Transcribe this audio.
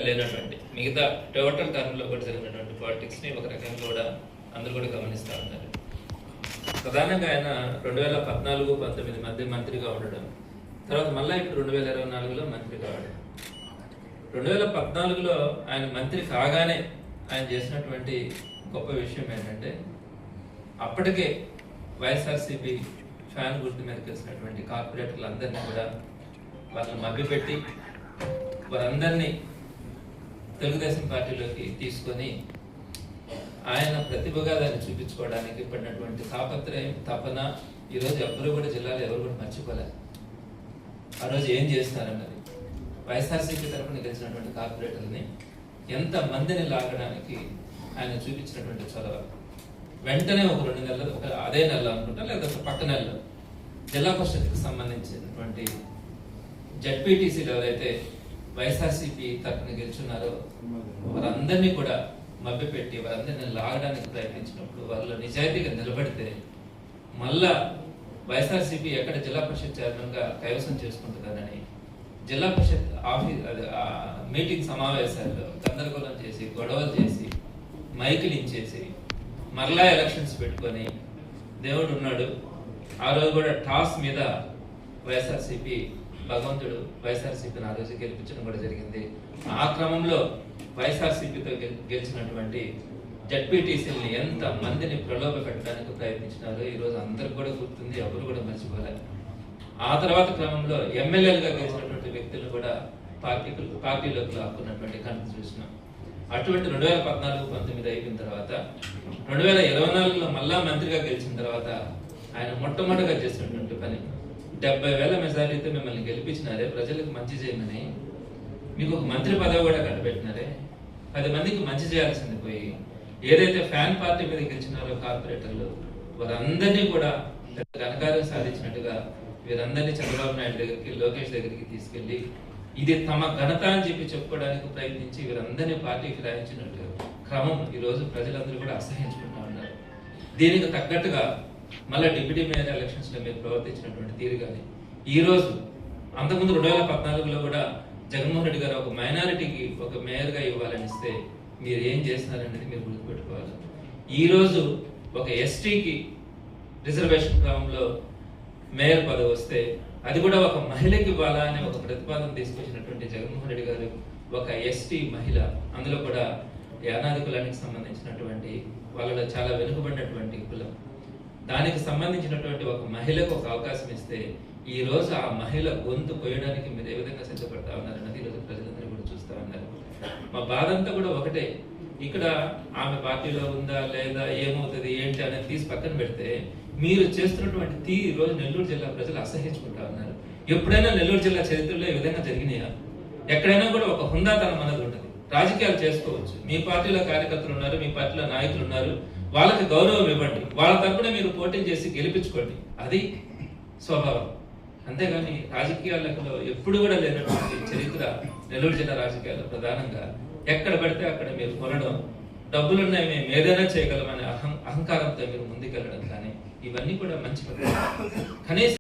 లేనటువంటి మిగతా టోటల్ టర్మ్లో కూడా జరిగినటువంటి పాలిటిక్స్ని ఒక రకంగా కూడా అందరూ కూడా గమనిస్తూ ఉన్నారు. ప్రధానంగా ఆయన 2014-19 మధ్య మంత్రిగా ఉండడం, తర్వాత మళ్ళీ ఇప్పుడు 2024లో మంత్రి కావడం. 2014లో ఆయన మంత్రి కాగానే ఆయన చేసినటువంటి గొప్ప విషయం ఏంటంటే, అప్పటికే వైఎస్ఆర్సీపీ ఫ్యాన్ గుర్తు మీద కలిసినటువంటి కార్పొరేటర్లు అందరినీ కూడా వాళ్ళని మభ్యపెట్టి వారందరినీ తెలుగుదేశం పార్టీలోకి తీసుకొని ఆయన ప్రతిభగా దాన్ని చూపించుకోవడానికి పడినటువంటి తాపత్రయం, తపన ఈరోజు ఎవరు కూడా జిల్లాలో ఎవరు కూడా మర్చిపోలేదు. ఆ రోజు ఏం చేస్తారన్నది వైఎస్ఆర్సీపీ తరఫున గెలిచినటువంటి కార్పొరేటర్ని ఎంత మందిని లాగడానికి ఆయన చూపించినటువంటి చొరవ. వెంటనే ఒక 2 నెలలు, అదే నెల అనుకుంటా, లేదా ఒక పక్క నెలలో జిల్లా పరిషత్కి సంబంధించినటువంటి జడ్పీటీసీలు ఎవరైతే వైఎస్ఆర్సీపీ తరఫున గెలుచున్నారో వారందరినీ కూడా మభ్యపెట్టి వారందరినీ లాగడానికి ప్రయత్నించినప్పుడు వాళ్ళు నిజాయితీగా నిలబడితే మళ్ళా వైఎస్ఆర్సీపీ ఎక్కడ జిల్లా పరిషత్ చైర్మన్గా కైవసం చేసుకుంటుందని జిల్లా పరిషత్ మీటింగ్ సమావేశాల్లో గందరగోళం చేసి, గొడవలు చేసి, మైకులు ఇచ్చేసి మరలా ఎలక్షన్స్ పెట్టుకొని దేవుడు ఉన్నాడు. ఆ రోజు కూడా టాస్ మీద వైఎస్ఆర్సీపీ భగవంతుడు వైఎస్ఆర్సీపీని ఆ రోజు గెలిపించడం కూడా జరిగింది. ఆ క్రమంలో వైఎస్ఆర్సీపీతో గెలిచినటువంటి జడ్పీటీసీని ఎంత మందిని ప్రలోభ పెట్టడానికి ప్రయత్నించినారో ఈరోజు అందరికి కూడా గుర్తుంది, ఎవరు కూడా మర్చిపోలేదు. ఆ తర్వాత క్రమంలో ఎమ్మెల్యేలుగా గెలిచినటువంటి వ్యక్తులను కూడా పార్టీలోకి లాక్కున్నటువంటి కనుక చూసినాం. అటువంటి 2014-19 అయిపోయిన తర్వాత 2024లో మళ్ళా మంత్రిగా గెలిచిన తర్వాత ఆయన మొట్టమొదటిగా చేసినటువంటి పని 70,000 మెజారిటీతో మిమ్మల్ని గెలిపించినారే, ప్రజలకు మంచి చేయమని మీకు ఒక మంత్రి పదవి కూడా కట్టబెట్టినారే, 10 మందికి మంచి చేయాల్సింది పోయి ఏదైతే ఫ్యాన్ పార్టీ మీద గెలిచినారో కార్పొరేటర్లు వారందరినీ కూడా ఘనకార్యం సాధించినట్టుగా వీరందరినీ చంద్రబాబు నాయుడు దగ్గరికి, లోకేష్ దగ్గరికి తీసుకెళ్లి ఇది తమ ఘనత అని చెప్పి చెప్పుకోవడానికి ప్రయత్నించి వీరందరినీ పార్టీకి రాయించినట్టు క్రమం ఈరోజు ప్రజలందరూ కూడా అసహించుకుంటా ఉన్నారు. దీనికి తగ్గట్టుగా మళ్ళీ డిప్యూటీ మేయర్ ఎలక్షన్స్ లో మీరు ప్రవర్తించినటువంటి తీరు కానీ ఈరోజు, అంతకుముందు 2014లో కూడా జగన్మోహన్ రెడ్డి గారు ఒక మైనారిటీకి ఒక మేయర్ గా ఇవ్వాలని ఇస్తే మీరు ఏం చేస్తున్నారనేది మీరు గుర్తుపెట్టుకోవాలి. ఈరోజు ఒక ఎస్టీకి రిజర్వేషన్ క్రమంలో మేయర్ పదవి వస్తే అది కూడా ఒక మహిళకి ఇవ్వాలా అనే ఒక ప్రతిపాదన తీసుకొచ్చినటువంటి జగన్మోహన్ రెడ్డి గారు ఒక ఎస్టీ మహిళ, అందులో కూడా యానాది కులానికి సంబంధించినటువంటి వాళ్ళలో చాలా వెనుకబడినటువంటి కులం, దానికి సంబంధించినటువంటి ఒక మహిళకు ఒక అవకాశం ఇస్తే ఈ రోజు ఆ మహిళ గొంతు కోయడానికి మీరు ఏ విధంగా సిద్ధపడతా ఉన్నారన్నది ఈరోజు ప్రజలందరూ కూడా చూస్తా ఉన్నారు. మా బాధ అంతా కూడా ఒకటే, ఇక్కడ ఆమె పార్టీలో ఉందా లేదా, ఏమవుతుంది ఏంటి అనేది తీసి పక్కన పెడితే మీరు చేస్తున్నటువంటి ఈ రోజు నెల్లూరు జిల్లా ప్రజలు అసహించుకుంటా ఉన్నారు. ఎప్పుడైనా నెల్లూరు జిల్లా చరిత్రలో ఈ విధంగా జరిగినాయా? ఎక్కడైనా కూడా ఒక హుందాతనం అనేది ఉంటుంది. రాజకీయాలు చేసుకోవచ్చు, మీ పార్టీలో కార్యకర్తలు ఉన్నారు, మీ పార్టీలో నాయకులు ఉన్నారు, వాళ్ళకి గౌరవం ఇవ్వండి, వాళ్ళ తరపున మీరు పోటీ చేసి గెలిపించుకోండి, అది స్వభావం. అంతేగాని రాజకీయాలలో ఎప్పుడు కూడా లేనటువంటి చరిత్ర నెల్లూరు జిల్లా రాజకీయాల్లో ప్రధానంగా ఎక్కడ పడితే అక్కడ మీరు కొనడం, డబ్బులున్నాయి మేము ఏదైనా చేయగలమనే అహంకారంతో మీరు ముందుకెళ్ళడం కానీ ఇవన్నీ కూడా మంచి కనీసం